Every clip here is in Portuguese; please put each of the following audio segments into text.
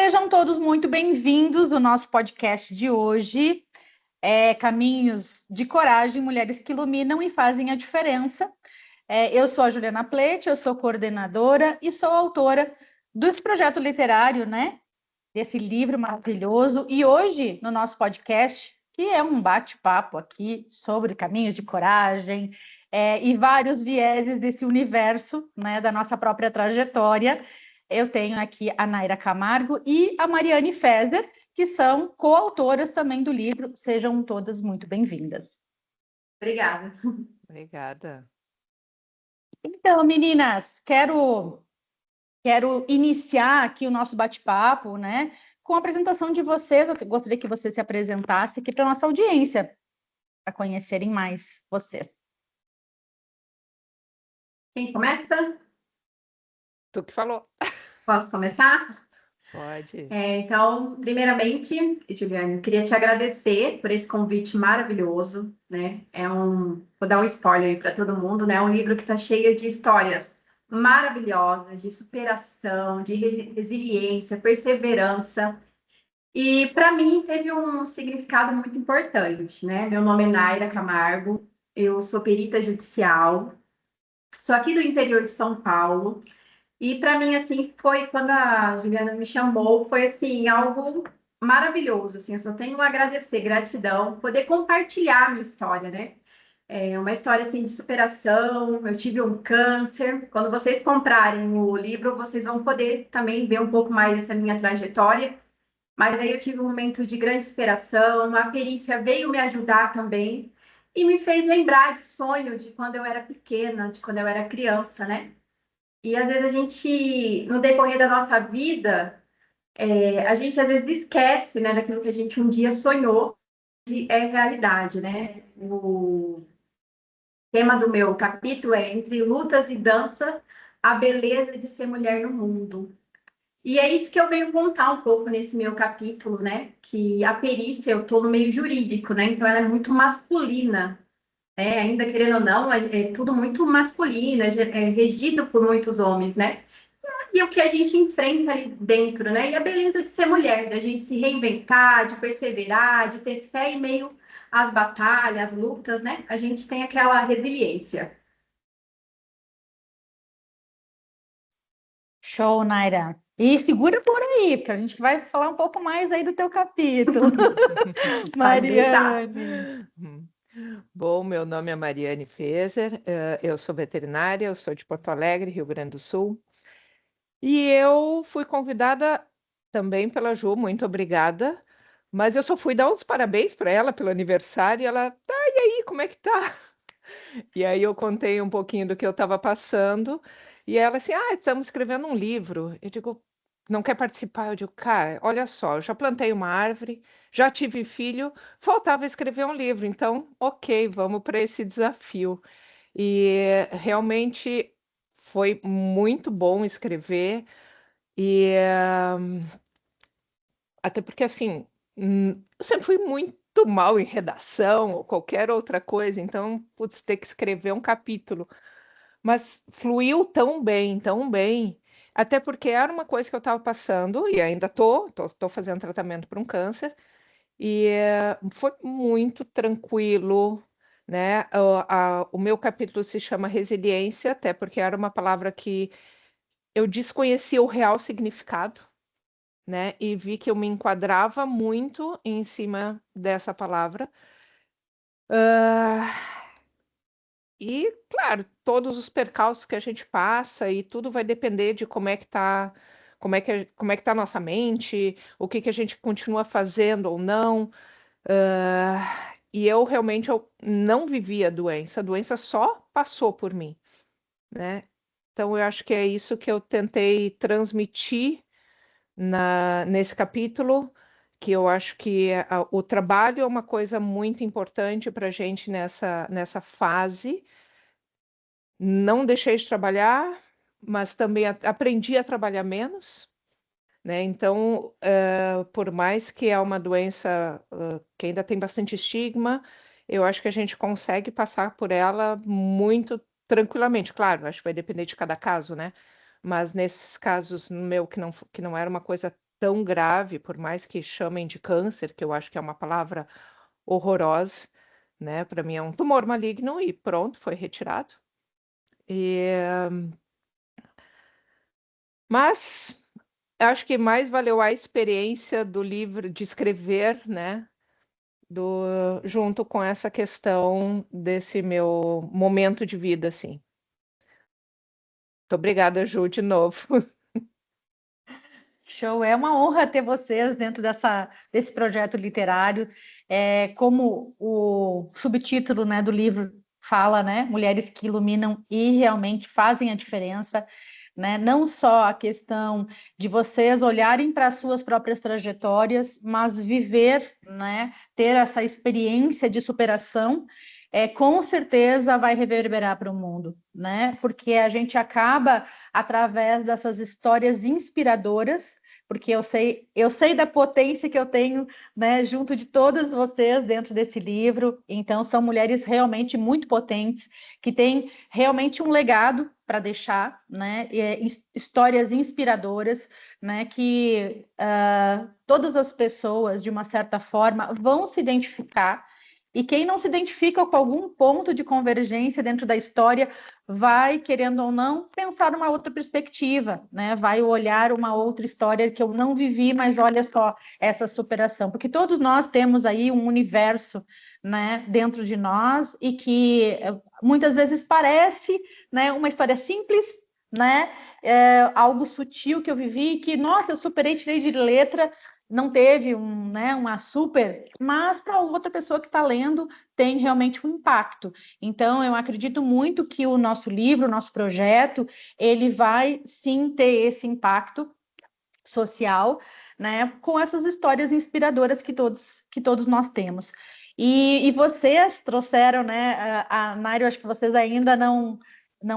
Sejam todos muito bem-vindos ao nosso podcast de hoje, Caminhos de Coragem, Mulheres que Iluminam e Fazem a Diferença. Eu sou a Juliana Plete, eu sou coordenadora e sou autora desse projeto literário, né? Desse livro maravilhoso. E hoje, no nosso podcast, que é um bate-papo aqui sobre caminhos de coragem e vários vieses desse universo, né, da nossa própria trajetória, eu tenho aqui a Naira Camargo e a Mariane Feser, que são coautoras também do livro. Sejam todas muito bem-vindas. Obrigada. Obrigada. Então, meninas, quero iniciar aqui o nosso bate-papo, né, com a apresentação de vocês. Eu gostaria que você se apresentasse aqui para a nossa audiência, para conhecerem mais vocês. Quem começa? Tu que falou. Posso começar? Pode. Então, primeiramente, Juliana, eu queria te agradecer por esse convite maravilhoso, né? Vou dar um spoiler aí para todo mundo, né? É um livro que está cheio de histórias maravilhosas, de superação, de resiliência, perseverança. E para mim teve um significado muito importante, né? Meu nome é Naira Camargo, eu sou perita judicial, sou aqui do interior de São Paulo. E para mim, assim, foi quando a Juliana me chamou, foi assim, algo maravilhoso, assim, eu só tenho a agradecer, gratidão, poder compartilhar a minha história, né? É uma história, assim, de superação, eu tive um câncer, quando vocês comprarem o livro, vocês vão poder também ver um pouco mais dessa minha trajetória, mas aí eu tive um momento de grande superação, a perícia veio me ajudar também, e me fez lembrar de sonhos de quando eu era pequena, de quando eu era criança, né? E às vezes a gente, no decorrer da nossa vida, a gente às vezes esquece, né, daquilo que a gente um dia sonhou, é realidade, né? O tema do meu capítulo é Entre Lutas e Dança, a beleza de ser mulher no mundo. E é isso que eu venho contar um pouco nesse meu capítulo, né? Que a perícia, eu estou no meio jurídico, né? Então ela é muito masculina. Ainda querendo ou não, é tudo muito masculino, é regido por muitos homens, né? E o que a gente enfrenta ali dentro, né? E a beleza de ser mulher, da gente se reinventar, de perseverar, de ter fé em meio às batalhas, às lutas, né? A gente tem aquela resiliência. Show, Naira. E segura por aí, porque a gente vai falar um pouco mais aí do teu capítulo. Mariane. Bom, meu nome é Mariane Feser, eu sou veterinária, eu sou de Porto Alegre, Rio Grande do Sul. E eu fui convidada também pela Ju, muito obrigada. Mas eu só fui dar uns parabéns para ela pelo aniversário e ela, tá, e aí, como é que tá? E aí eu contei um pouquinho do que eu estava passando e ela assim, estamos escrevendo um livro. Eu digo, não quer participar? Eu digo, cara, olha só, eu já plantei uma árvore, já tive filho, faltava escrever um livro, então, ok, vamos para esse desafio. E realmente foi muito bom escrever e até porque assim, eu sempre fui muito mal em redação ou qualquer outra coisa, então, putz, ter que escrever um capítulo. Mas fluiu tão bem, até porque era uma coisa que eu estava passando e ainda tô fazendo tratamento para um câncer, e foi muito tranquilo, né? O meu capítulo se chama Resiliência, até porque era uma palavra que eu desconhecia o real significado, né? E vi que eu me enquadrava muito em cima dessa palavra. E, claro, todos os percalços que a gente passa e tudo vai depender de como é que tá, como é que tá a nossa mente, o que que a gente continua fazendo ou não. E eu realmente não vivi a doença só passou por mim, né? Então eu acho que é isso que eu tentei transmitir nesse capítulo, que eu acho que o trabalho é uma coisa muito importante para a gente nessa fase. Não deixei de trabalhar, mas também aprendi a trabalhar menos, né? Então, por mais que é uma doença que ainda tem bastante estigma, eu acho que a gente consegue passar por ela muito tranquilamente. Claro, acho que vai depender de cada caso, né? Mas nesses casos, no meu, que não era uma coisa tão grave, por mais que chamem de câncer, que eu acho que é uma palavra horrorosa, né? Para mim é um tumor maligno e pronto, foi retirado. E, mas acho que mais valeu a experiência do livro de escrever, né? Junto com essa questão desse meu momento de vida, assim. Muito obrigada, Ju, de novo. Show, é uma honra ter vocês dentro desse projeto literário. Como o subtítulo, né, do livro fala, né, mulheres que iluminam e realmente fazem a diferença, né? Não só a questão de vocês olharem para as suas próprias trajetórias, mas viver, né, ter essa experiência de superação. Com certeza vai reverberar para o mundo, né? Porque a gente acaba, através dessas histórias inspiradoras, porque eu sei da potência que eu tenho, né, junto de todas vocês dentro desse livro. Então, são mulheres realmente muito potentes, que têm realmente um legado para deixar, né, histórias inspiradoras, né, que todas as pessoas, de uma certa forma, vão se identificar. E quem não se identifica com algum ponto de convergência dentro da história vai, querendo ou não, pensar numa outra perspectiva, né? Vai olhar uma outra história que eu não vivi, mas olha só essa superação, porque todos nós temos aí um universo, né, dentro de nós e que muitas vezes parece, né, uma história simples, né, algo sutil que eu vivi, que, nossa, eu superei, tirei de letra, não teve uma super, mas para outra pessoa que está lendo tem realmente um impacto. Então, eu acredito muito que o nosso livro, o nosso projeto, ele vai sim ter esse impacto social, né, com essas histórias inspiradoras que todos nós temos. E vocês trouxeram, né, a Nário, acho que vocês ainda não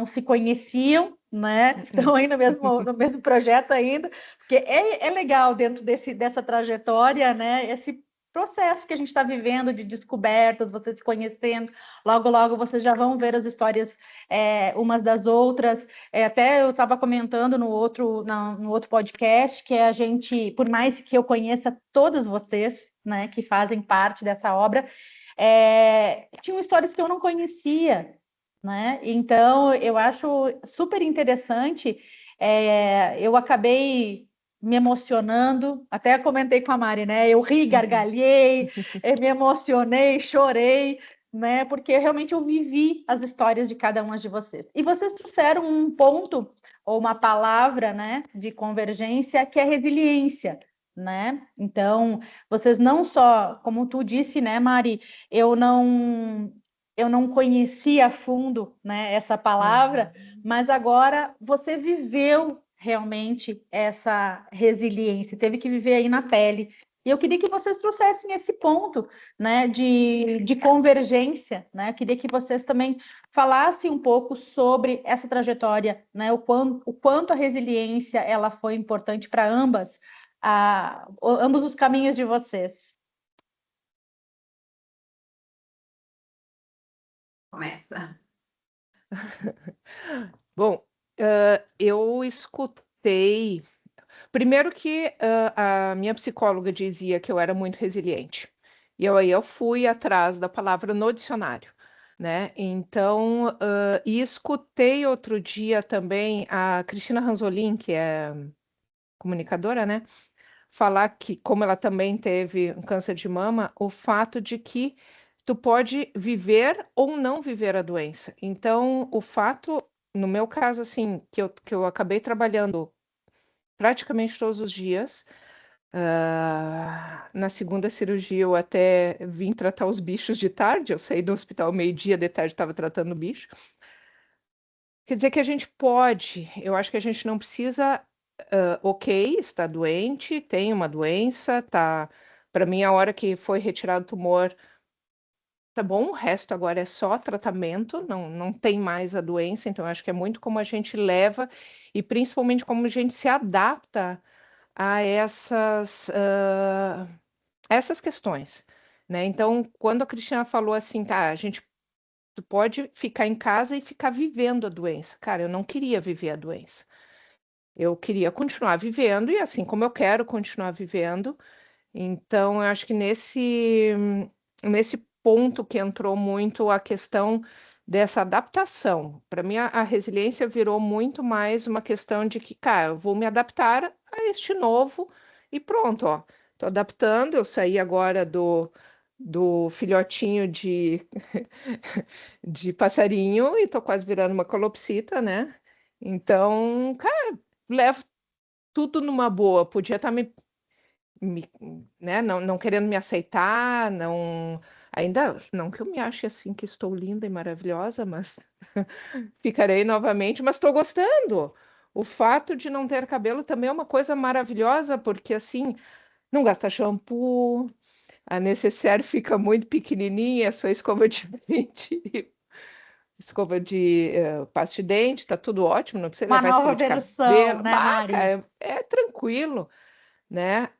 se conheciam, né? Estão aí no mesmo projeto ainda, porque é legal dentro dessa trajetória, né? Esse processo que a gente está vivendo de descobertas, vocês se conhecendo, logo, logo vocês já vão ver as histórias umas das outras. Até eu estava comentando no outro podcast que a gente, por mais que eu conheça todas vocês, né, que fazem parte dessa obra, tinham histórias que eu não conhecia, né? Então eu acho super interessante. Eu acabei me emocionando, até comentei com a Mari, né? Eu ri, gargalhei, me emocionei, chorei, né? Porque realmente eu vivi as histórias de cada uma de vocês. E vocês trouxeram um ponto ou uma palavra, né, de convergência que é resiliência, né? Então, vocês não só, como tu disse, né, Mari, eu não conhecia a fundo, né, essa palavra, mas agora você viveu realmente essa resiliência, teve que viver aí na pele. E eu queria que vocês trouxessem esse ponto, né, de convergência, né? Eu queria que vocês também falassem um pouco sobre essa trajetória, né? O quanto a resiliência ela foi importante para ambos os caminhos de vocês. Começa. Bom, eu escutei. Primeiro que a minha psicóloga dizia que eu era muito resiliente. E eu fui atrás da palavra no dicionário, né? Então, e escutei outro dia também a Cristina Ranzolin, que é comunicadora, né? Falar que, como ela também teve um câncer de mama, o fato de que tu pode viver ou não viver a doença. Então, o fato, no meu caso, assim, que eu acabei trabalhando praticamente todos os dias. Na segunda cirurgia, eu até vim tratar os bichos de tarde. Eu saí do hospital meio-dia, de tarde estava tratando o bicho. Quer dizer que a gente pode, eu acho que a gente não precisa, ok, está doente, tem uma doença, tá. Para mim, a hora que foi retirado o tumor, tá bom, o resto agora é só tratamento, não tem mais a doença, então eu acho que é muito como a gente leva e principalmente como a gente se adapta a essas questões, né? Então, quando a Cristina falou assim, tá, a gente tu pode ficar em casa e ficar vivendo a doença. Cara, eu não queria viver a doença. Eu queria continuar vivendo, e assim como eu quero continuar vivendo, então eu acho que nesse ponto que entrou muito a questão dessa adaptação. Para mim, a resiliência virou muito mais uma questão de que, cara, eu vou me adaptar a este novo e pronto, ó. Tô adaptando, eu saí agora do filhotinho de passarinho e tô quase virando uma calopsita, né? Então, cara, levo tudo numa boa. Podia estar me- né, não querendo me aceitar, não, ainda não que eu me ache assim que estou linda e maravilhosa, mas ficarei novamente, mas estou gostando. O fato de não ter cabelo também é uma coisa maravilhosa, porque assim, não gasta shampoo, a necessaire fica muito pequenininha, só escova de dente, escova de pasta de dente, tá tudo ótimo, não precisa Uma levar nova escova de versão, cabelo. né, Bah, Mari? cara, é tranquilo, né?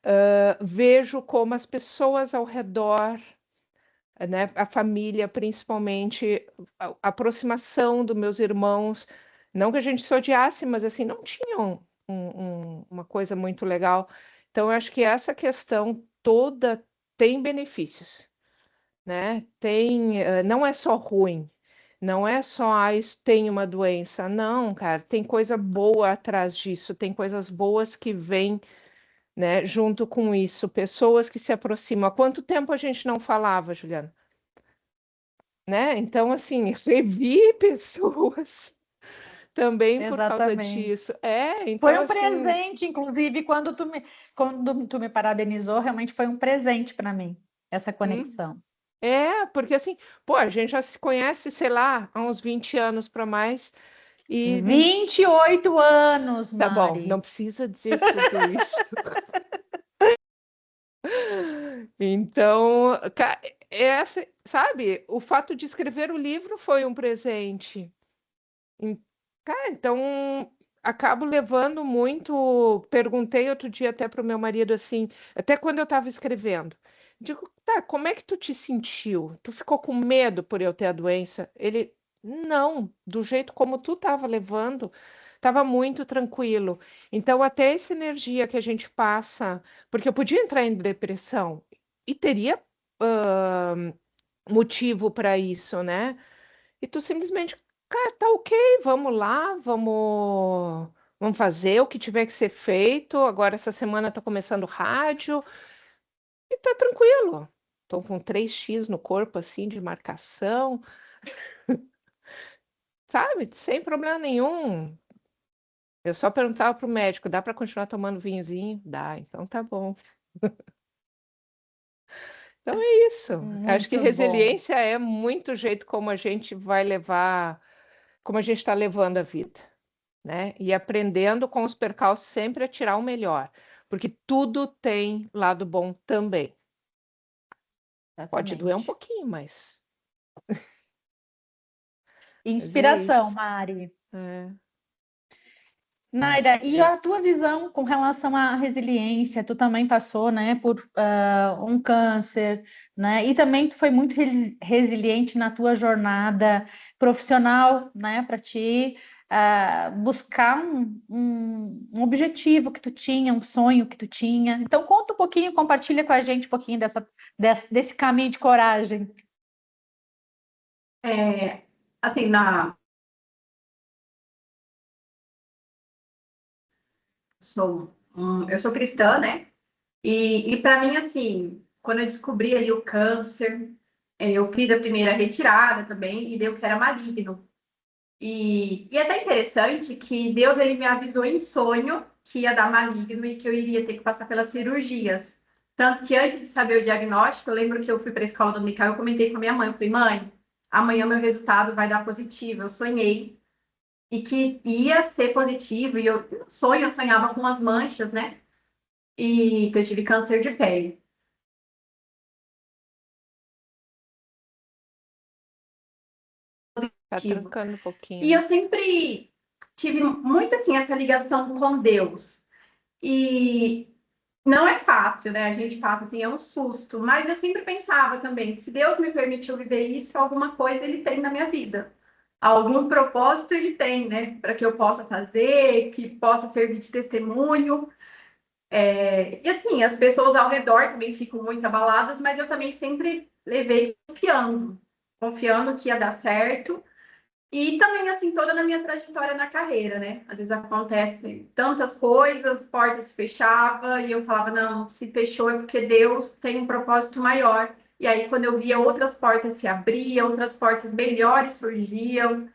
Vejo como as pessoas ao redor, né, a família, principalmente, a aproximação dos meus irmãos, não que a gente se odiasse, mas assim, não tinham uma coisa muito legal. Então, eu acho que essa questão toda tem benefícios, né? Não é só ruim, não é só, isso tem uma doença, não, cara, tem coisa boa atrás disso, tem coisas boas que vêm, né, junto com isso, pessoas que se aproximam. Há quanto tempo a gente não falava, Juliana? Né? Então, assim, revi pessoas também por causa Exatamente. disso. Foi Então, um assim, presente, inclusive, quando tu me parabenizou, realmente foi um presente para mim, essa hum, conexão. porque assim, pô, a gente já se conhece, sei lá, há uns 20 anos para mais, e 28 anos, tá bom, não Mari. precisa dizer tudo isso. Então, sabe, o fato de escrever o livro foi um presente. Em- Cara, então acabo levando muito. Perguntei outro dia até para o meu marido assim, até quando eu estava escrevendo. Digo, tá, como é que tu te sentiu? Tu ficou com medo por eu ter a doença? Ele, não, do jeito como tu estava levando, estava muito tranquilo. Então, até essa energia que a gente passa, porque eu podia entrar em depressão e teria motivo para isso, né? E tu simplesmente, cara, tá ok, vamos lá, vamos fazer o que tiver que ser feito. Agora, essa semana tá começando rádio e tá tranquilo. Tô com 3x no corpo, assim, de marcação, sabe? Sem problema nenhum. Eu só perguntava pro médico, dá para continuar tomando vinhozinho? Dá, então tá bom. Então é isso. Acho que Muito bom. resiliência é muito o jeito como a gente vai levar, como a gente está levando a vida, né? E aprendendo com os percalços sempre a tirar o melhor, porque tudo tem lado bom também. Pode doer um Exatamente. pouquinho, mas é Inspiração, isso. Mari. É. Naira, e a tua visão com relação à resiliência? Tu também passou, né, por um câncer, né? E também tu foi muito resiliente na tua jornada profissional, né, para ti buscar um objetivo que tu tinha, um sonho que tu tinha. Então conta um pouquinho, compartilha com a gente um pouquinho desse caminho de coragem. É, assim, eu sou cristã, né? E para mim, assim, quando eu descobri ali o câncer, eu fiz a primeira retirada também e deu que era maligno. E é até interessante que Deus ele me avisou em sonho que ia dar maligno e que eu iria ter que passar pelas cirurgias. Tanto que antes de saber o diagnóstico, eu lembro que eu fui para a escola dominical, eu comentei com a minha mãe, eu falei, mãe, amanhã meu resultado vai dar positivo. Eu sonhei e que ia ser positivo, e eu sonhava com as manchas, né? E que eu tive câncer de pele. Tá trancando um E eu pouquinho. sempre tive muito assim essa ligação com Deus. E não é fácil, né? A gente passa assim, é um susto, mas eu sempre pensava também, se Deus me permitiu viver isso, alguma coisa ele tem na minha vida. algum propósito ele tem, né? Para que eu possa fazer, que possa servir de testemunho. E assim, as pessoas ao redor também ficam muito abaladas, mas eu também sempre levei confiando que ia dar certo. E também, assim, toda na minha trajetória na carreira, né? Às vezes acontecem tantas coisas, portas se fechavam, e eu falava, não, se fechou é porque Deus tem um propósito maior. E aí, quando eu via outras portas se abriam, outras portas melhores surgiam.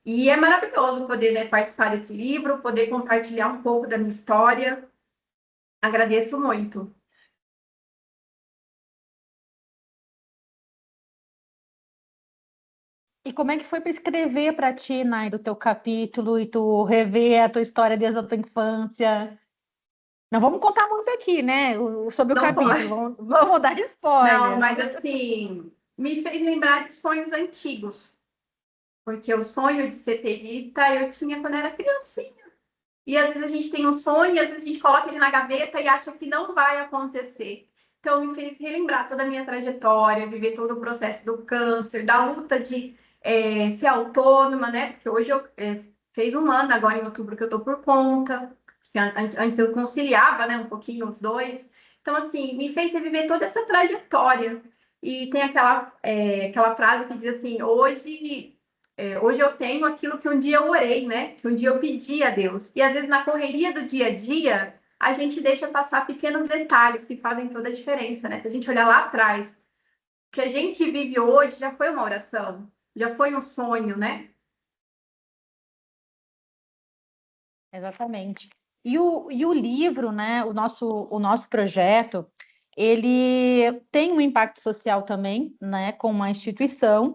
E é maravilhoso poder, né, participar desse livro, poder compartilhar um pouco da minha história. Agradeço muito. E como é que foi para escrever para ti, Nair, o teu capítulo e tu rever a tua história desde a tua infância? Não vamos contar muito aqui, né? Sobre o Não capítulo, pode. vamos dar Não, spoiler. mas assim, me fez lembrar de sonhos antigos. Porque o sonho de ser perita eu tinha quando era criancinha. E às vezes a gente tem um sonho, e às vezes a gente coloca ele na gaveta e acha que não vai acontecer. Então, me fez relembrar toda a minha trajetória, viver todo o processo do câncer, da luta de ser autônoma, né? Porque hoje eu fez um ano agora em outubro que eu tô por conta. Antes eu conciliava, né, um pouquinho os dois. Então, assim, me fez reviver toda essa trajetória. E tem aquela frase que diz assim: hoje eu tenho aquilo que um dia eu orei, né? Que um dia eu pedi a Deus. E às vezes na correria do dia a dia, a gente deixa passar pequenos detalhes que fazem toda a diferença, né? Se a gente olhar lá atrás, o que a gente vive hoje já foi uma oração, já foi um sonho, né? Exatamente. E o livro, né, o nosso projeto, ele tem um impacto social também, né, com uma instituição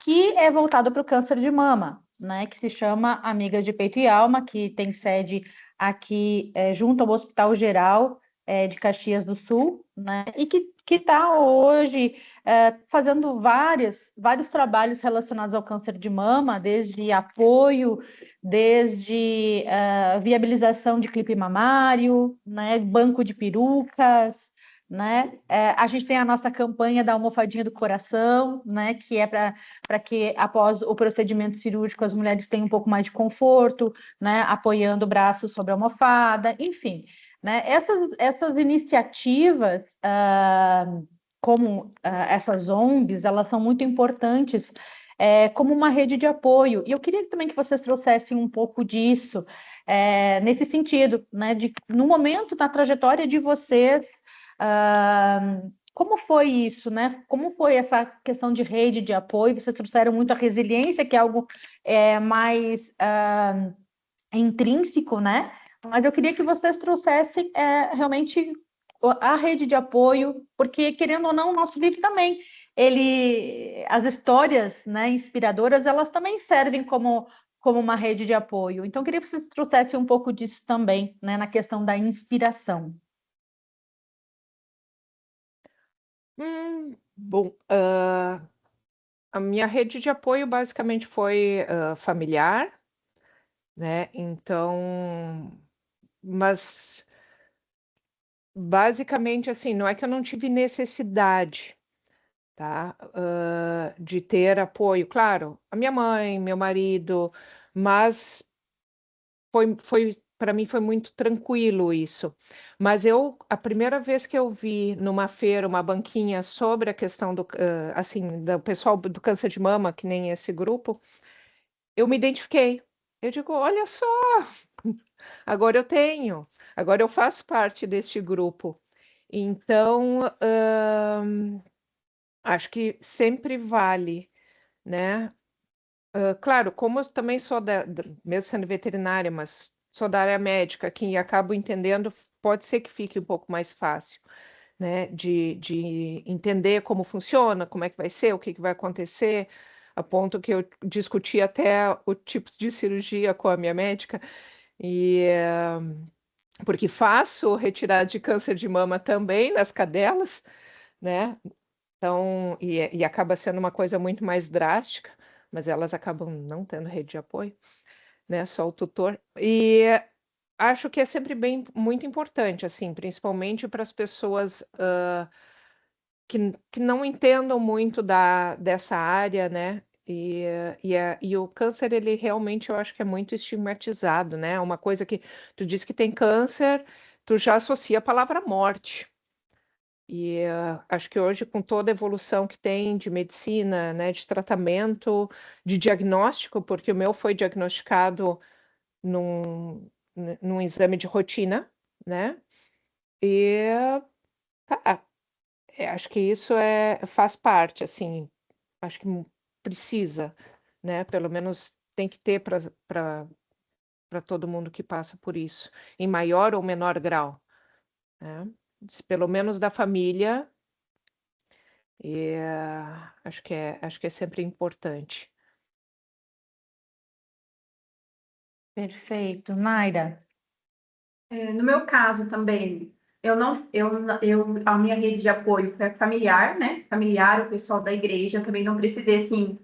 que é voltada para o câncer de mama, né, que se chama Amigas de Peito e Alma, que tem sede aqui junto ao Hospital Geral de Caxias do Sul, né, e que está hoje fazendo vários trabalhos relacionados ao câncer de mama, desde apoio, desde viabilização de clipe mamário, né, banco de perucas, né? A gente tem a nossa campanha da almofadinha do coração, né, que é para que após o procedimento cirúrgico as mulheres tenham um pouco mais de conforto, né, apoiando o braço sobre a almofada, enfim, né? Essas iniciativas, como essas ONGs, elas são muito importantes como uma rede de apoio. E eu queria também que vocês trouxessem um pouco disso, nesse sentido, né, no momento, na trajetória de vocês, como foi isso, né? Como foi essa questão de rede de apoio? Vocês trouxeram muito a resiliência, que é algo mais intrínseco, né? Mas eu queria que vocês trouxessem realmente a rede de apoio, porque, querendo ou não, o nosso livro também, as histórias, né, inspiradoras, elas também servem como uma rede de apoio. Então, eu queria que vocês trouxessem um pouco disso também, né, na questão da inspiração. Bom, a minha rede de apoio basicamente foi familiar, né? Então, mas basicamente assim, não é que eu não tive necessidade, tá? De ter apoio, claro, a minha mãe, meu marido, mas foi para mim foi muito tranquilo isso. Mas a primeira vez que eu vi numa feira uma banquinha sobre a questão assim, do pessoal do câncer de mama, que nem esse grupo, eu me identifiquei. Eu digo, olha só, agora eu tenho, agora eu faço parte deste grupo. Então, acho que sempre vale, né? Claro, como eu também sou mesmo sendo veterinária, mas sou da área médica, que acabo entendendo, pode ser que fique um pouco mais fácil, né? De entender como funciona, como é que vai ser, o que que vai acontecer, a ponto que eu discuti até o tipo de cirurgia com a minha médica, e porque faço retirada de câncer de mama também nas cadelas, né? Então, e acaba sendo uma coisa muito mais drástica, mas elas acabam não tendo rede de apoio, né? Só o tutor. E acho que é sempre muito importante, assim, principalmente para as pessoas que não entendam muito dessa área, né? E o câncer, ele realmente, eu acho que é muito estigmatizado, né? Uma coisa que tu diz que tem câncer, tu já associa a palavra morte. Acho que hoje, com toda a evolução que tem de medicina, né, de tratamento, de diagnóstico, porque o meu foi diagnosticado num exame de rotina, né? E tá, acho que isso faz parte, assim, acho que precisa, né? Pelo menos tem que ter para todo mundo que passa por isso, em maior ou menor grau, né? Pelo menos da família, acho que é sempre importante. Perfeito. Naira. No meu caso também, a minha rede de apoio é familiar, né? Familiar, o pessoal da igreja, eu também não precisei, assim,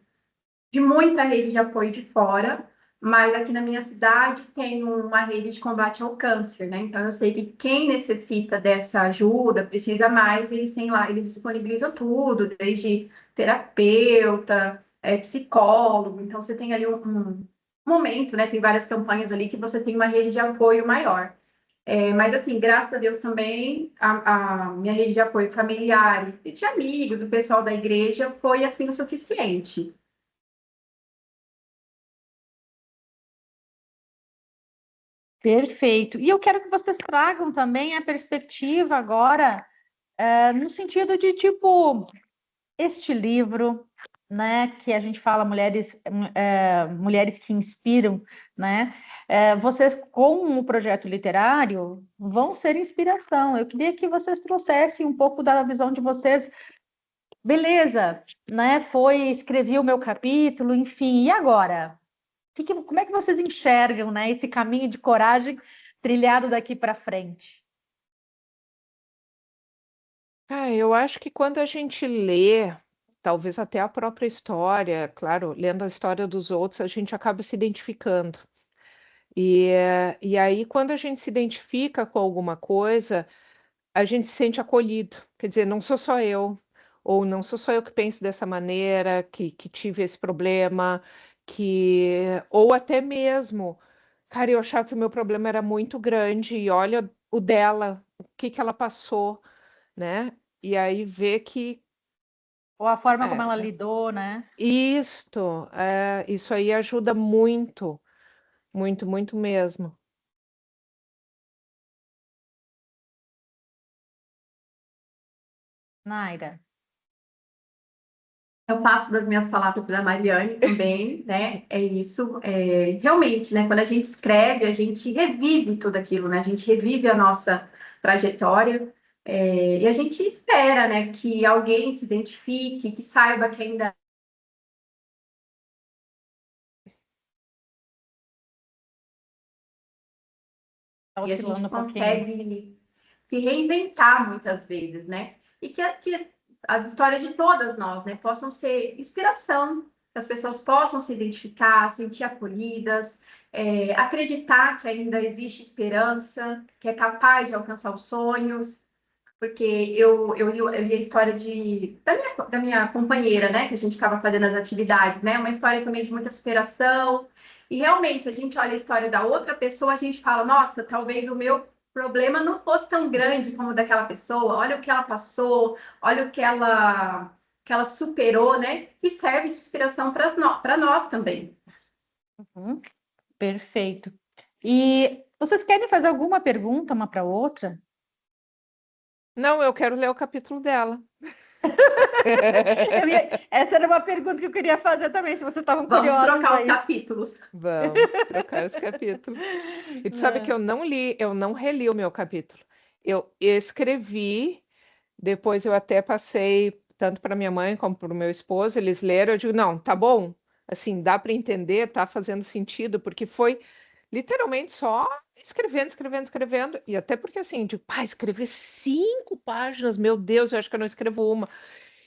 de muita rede de apoio de fora, mas aqui na minha cidade tem uma rede de combate ao câncer, né? Então eu sei que quem necessita dessa ajuda, precisa mais, eles têm lá, eles disponibilizam tudo, desde terapeuta, psicólogo, então você tem ali um momento, né? Tem várias campanhas ali que você tem uma rede de apoio maior. Mas assim, graças a Deus também, a minha rede de apoio familiar e de amigos, o pessoal da igreja, foi assim o suficiente. Perfeito. E eu quero que vocês tragam também a perspectiva agora, no sentido de, tipo, este livro, né, que a gente fala mulheres que inspiram, né? Vocês, com o projeto literário, vão ser inspiração. Eu queria que vocês trouxessem um pouco da visão de vocês. Beleza, né? Escrevi o meu capítulo, enfim, e agora? Como é que vocês enxergam, né, esse caminho de coragem trilhado daqui para frente? Eu acho que quando a gente lê, talvez até a própria história, claro, lendo a história dos outros, a gente acaba se identificando. E aí, quando a gente se identifica com alguma coisa, a gente se sente acolhido. Quer dizer, não sou só eu, ou não sou só eu que penso dessa maneira, que tive esse problema, ou até mesmo, cara, eu achava que o meu problema era muito grande, e olha o dela, o que que ela passou, né? E aí ver que Ou a forma como ela é, lidou, né? isso aí ajuda muito, muito, muito mesmo. Naira. Eu passo das minhas palavras para a Mariane também, né? É isso. Realmente, né? Quando a gente escreve, a gente revive tudo aquilo, né? A gente revive a nossa trajetória, e a gente espera, né? Que alguém se identifique, que saiba que ainda Tá e a gente oscilando um pouquinho. consegue se reinventar muitas vezes, né? E que as histórias de todas nós, né, possam ser inspiração, que as pessoas possam se identificar, sentir acolhidas, acreditar que ainda existe esperança, que é capaz de alcançar os sonhos, porque eu li a história da minha companheira, né, que a gente estava fazendo as atividades, né, uma história também de muita superação, e realmente a gente olha a história da outra pessoa, a gente fala, nossa, talvez o meu problema não fosse tão grande como o daquela pessoa, olha o que ela passou, olha o que ela superou, né, e serve de inspiração para nós também. Uhum. Perfeito. E vocês querem fazer alguma pergunta uma para outra? Não, eu quero ler o capítulo dela. Essa era uma pergunta que eu queria fazer também, se vocês estavam Vamos curiosos trocar os aí. capítulos. Vamos trocar os capítulos. E tu sabe que eu não li, eu não reli o meu capítulo. Eu escrevi, depois eu até passei tanto para minha mãe como para o meu esposo, eles leram, eu digo, não, tá bom, assim, dá para entender, tá fazendo sentido, porque foi literalmente só escrevendo, escrevendo, escrevendo, e até porque assim, digo, pá, escrever 5 páginas, meu Deus, eu acho que eu não escrevo uma.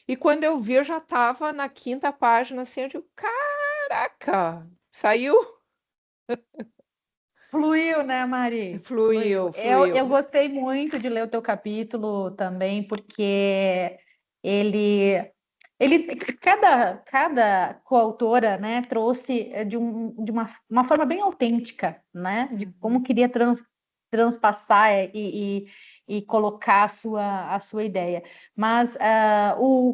E quando eu vi, eu já estava na quinta página, assim, eu digo, caraca, saiu, Fluiu, né, Mari? Fluiu. fluiu, Eu fluiu. gostei muito de ler o teu capítulo também, porque ele Cada coautora, né, trouxe de uma forma bem autêntica, né, de como queria transpassar e colocar a sua ideia. Mas o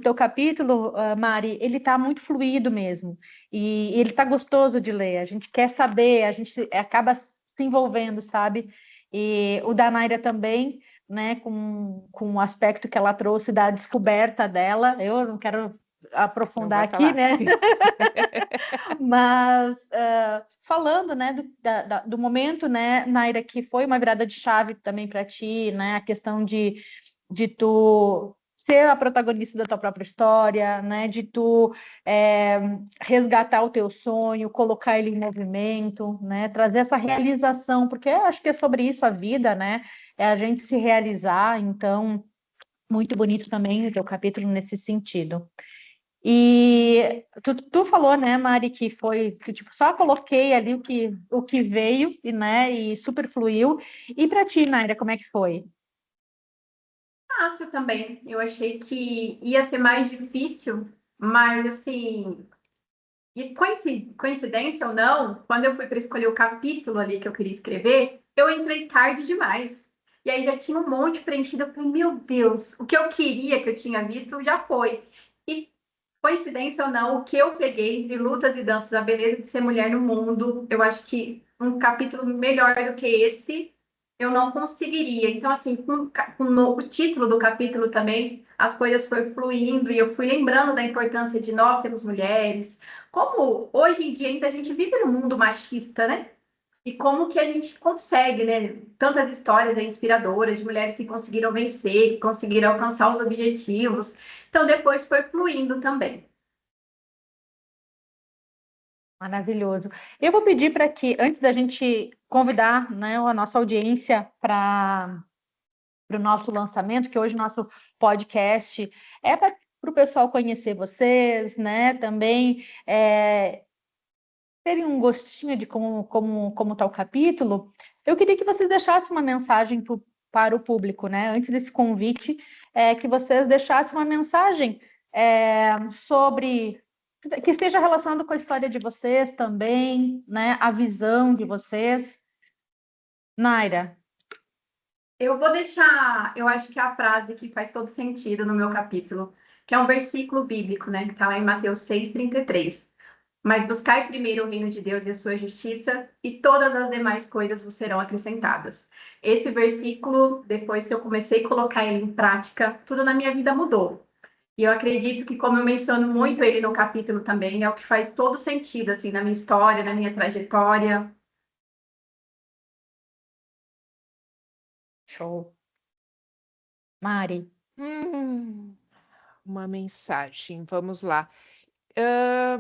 teu capítulo, Mari, ele está muito fluido mesmo, e ele está gostoso de ler, a gente quer saber, a gente acaba se envolvendo, sabe? E o da Naira também, né, com o aspecto que ela trouxe da descoberta dela. Eu não quero Não aprofundar vai aqui, falar. né? Mas falando, né, do momento, né, Naira, que foi uma virada de chave também para ti, né, a questão de tu ser a protagonista da tua própria história, né, de tu resgatar o teu sonho, colocar ele em movimento, né, trazer essa realização, porque eu acho que é sobre isso a vida, né, é a gente se realizar. Então, muito bonito também o teu capítulo nesse sentido. E tu falou, né, Mari, que foi que tipo só coloquei ali o que veio e, né, e super fluiu. E para ti, Naira, como é que foi? Fácil também. Eu achei que ia ser mais difícil, mas assim, e coincidência ou não, quando eu fui para escolher o capítulo ali que eu queria escrever, eu entrei tarde demais. E aí já tinha um monte preenchido. Eu falei, meu Deus, o que eu queria que eu tinha visto já foi. E coincidência ou não, o que eu peguei de lutas e danças, a beleza de ser mulher no mundo, eu acho que um capítulo melhor do que esse eu não conseguiria. Então, assim, o título do capítulo também, as coisas foram fluindo e eu fui lembrando da importância de nós termos mulheres, como hoje em dia ainda a gente vive num mundo machista, né? E como que a gente consegue, né? Tantas histórias inspiradoras de mulheres que conseguiram vencer, que conseguiram alcançar os objetivos. Então, depois foi fluindo também. Maravilhoso. Eu vou pedir para que, antes da gente convidar, né, a nossa audiência para o nosso lançamento, que hoje o nosso podcast é para o pessoal conhecer vocês, né? Também terem um gostinho de como está o capítulo. Eu queria que vocês deixassem uma mensagem para o público, né? Antes desse convite, que vocês deixassem uma mensagem sobre que esteja relacionado com a história de vocês também, né? A visão de vocês. Naira. Eu vou deixar, eu acho que é a frase que faz todo sentido no meu capítulo, que é um versículo bíblico, né? Que está lá em Mateus 6:33. Mas buscai primeiro o reino de Deus e a sua justiça, e todas as demais coisas vos serão acrescentadas. Esse versículo, depois que eu comecei a colocar ele em prática, tudo na minha vida mudou. E eu acredito que, como eu menciono muito ele no capítulo também, é o que faz todo sentido, assim, na minha história, na minha trajetória. Show. Mari. Hum, uma mensagem, vamos lá.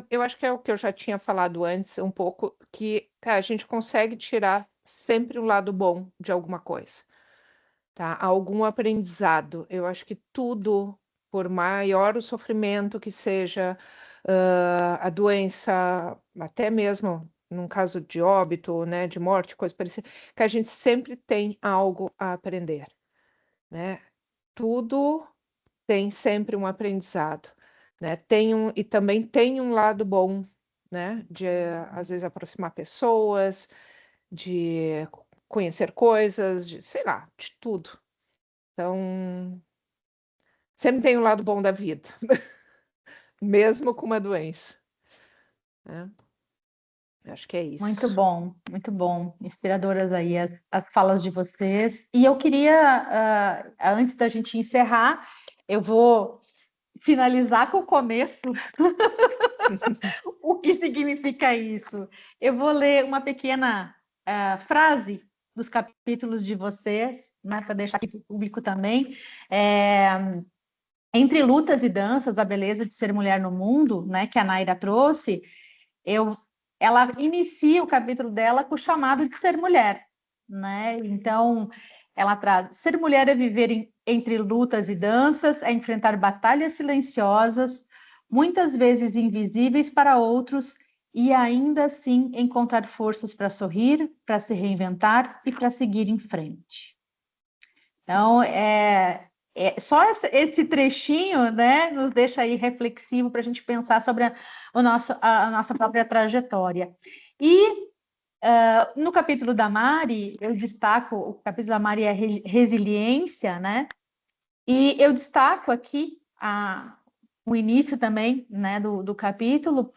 Eu acho que é o que eu já tinha falado antes, um pouco, que cara, a gente consegue tirar sempre um lado bom de alguma coisa, tá? Algum aprendizado. Eu acho que tudo, por maior o sofrimento que seja, a doença, até mesmo num caso de óbito, né, de morte, coisa parecida, que a gente sempre tem algo a aprender, né? Tudo tem sempre um aprendizado, né? E também tem um lado bom, né? De às vezes aproximar pessoas, de conhecer coisas, de sei lá, de tudo. Então, sempre tem um lado bom da vida, mesmo com uma doença, né? Acho que é isso. Muito bom. Inspiradoras aí as falas de vocês. E eu queria, antes da gente encerrar, eu vou finalizar com o começo. O que significa isso? Eu vou ler uma pequena frase dos capítulos de vocês, né, para deixar aqui para o público também. Entre lutas e danças, a beleza de ser mulher no mundo, né, que a Naira trouxe, eu, ela inicia o capítulo dela com o chamado de ser mulher, né? Então, ela traz: ser mulher é viver entre lutas e danças, é enfrentar batalhas silenciosas, muitas vezes invisíveis para outros, e ainda assim encontrar forças para sorrir, para se reinventar e para seguir em frente. Então, Só esse trechinho, né, nos deixa aí reflexivo para a gente pensar sobre a nossa própria trajetória. E no capítulo da Mari, eu destaco, o capítulo da Mari é resiliência, né? E eu destaco aqui o início também, né, do capítulo,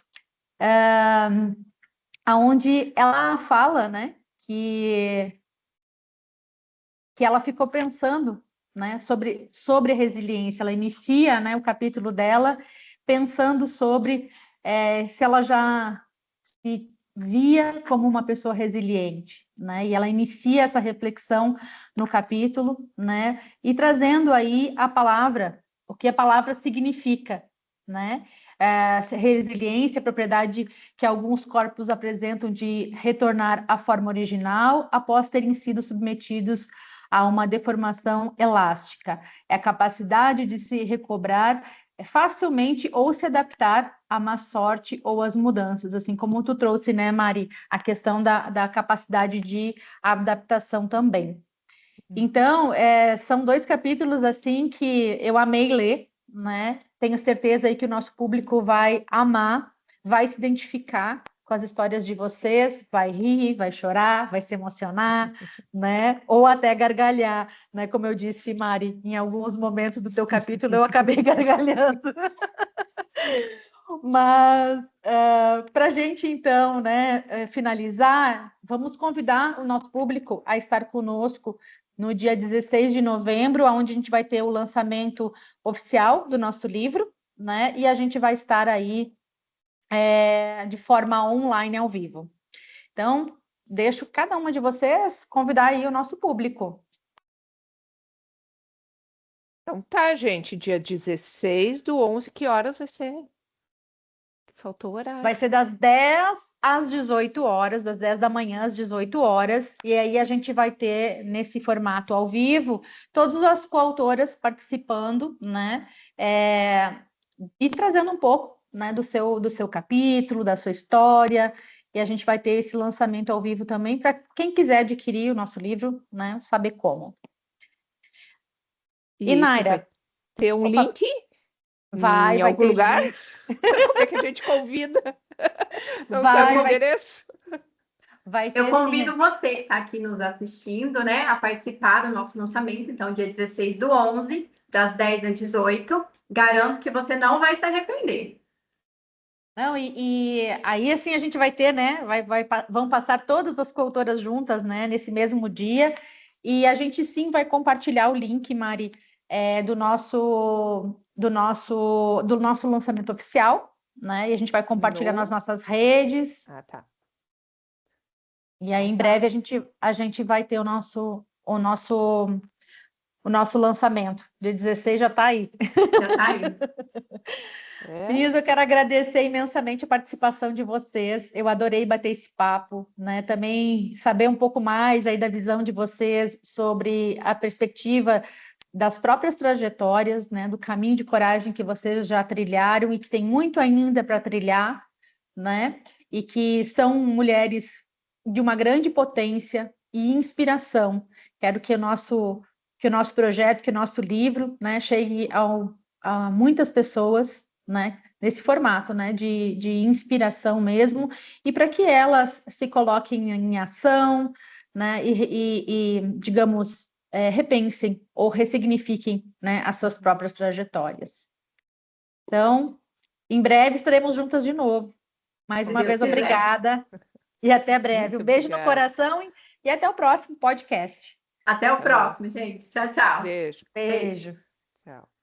onde ela fala, né, que ela ficou pensando, né, sobre resiliência. Ela inicia, né, o capítulo dela pensando sobre se ela já se via como uma pessoa resiliente, né? E ela inicia essa reflexão no capítulo, né? E trazendo aí a palavra, o que a palavra significa, né? Resiliência, a propriedade que alguns corpos apresentam de retornar à forma original após terem sido submetidos a uma deformação elástica. É a capacidade de se recobrar facilmente ou se adaptar à má sorte ou às mudanças, assim como tu trouxe, né, Mari, a questão da capacidade de adaptação também. Então, são 2 capítulos, assim, que eu amei ler, né? Tenho certeza aí que o nosso público vai amar, vai se identificar com as histórias de vocês, vai rir, vai chorar, vai se emocionar, né? Ou até gargalhar, né? Como eu disse, Mari, em alguns momentos do teu capítulo eu acabei gargalhando. Mas, para a gente, então, né, finalizar, vamos convidar o nosso público a estar conosco no dia 16 de novembro, onde a gente vai ter o lançamento oficial do nosso livro, né? E a gente vai estar aí de forma online ao vivo. Então, deixo cada uma de vocês convidar aí o nosso público. Então tá, gente, dia 16/11, que horas vai ser? Faltou o horário. Vai ser das 10 às 18 horas, das 10 da manhã às 18 horas, e aí a gente vai ter, nesse formato ao vivo, todas as coautoras participando, né? E trazendo um pouco, né, do seu capítulo, da sua história, e a gente vai ter esse lançamento ao vivo também, para quem quiser adquirir o nosso livro, né, saber como. E Isso, Naira, vai ter um opa, link vai em algum ter lugar? link, Como é que a gente convida? Não sabe o vai endereço? Eu ter sim. convido você que está aqui nos assistindo, né, a participar do nosso lançamento, então, dia 16/11, das 10 às 18. Garanto que você não vai se arrepender. Não, e aí assim a gente vai ter, né? Vão passar todas as coautoras juntas, né? Nesse mesmo dia, e a gente sim vai compartilhar o link, Mari, do nosso lançamento oficial, né? E a gente vai compartilhar nas nossas redes, Ah, tá. e aí em breve a gente vai ter o nosso lançamento. Dia 16 já está aí. Já está aí. Meninas, eu quero agradecer imensamente a participação de vocês. Eu adorei bater esse papo, né? Também saber um pouco mais aí da visão de vocês sobre a perspectiva das próprias trajetórias, né? Do caminho de coragem que vocês já trilharam e que tem muito ainda para trilhar, né? E que são mulheres de uma grande potência e inspiração. Quero que o nosso projeto, que o nosso livro, né, chegue a muitas pessoas, né, nesse formato, né, de inspiração mesmo, e para que elas se coloquem em ação, né, digamos, repensem ou ressignifiquem, né, as suas próprias trajetórias. Então, em breve estaremos juntas de novo. Mais uma vez, obrigada e até breve. Um beijo no coração e até o próximo podcast. Até o próximo, gente. Tchau, tchau. Beijo. Beijo. Tchau.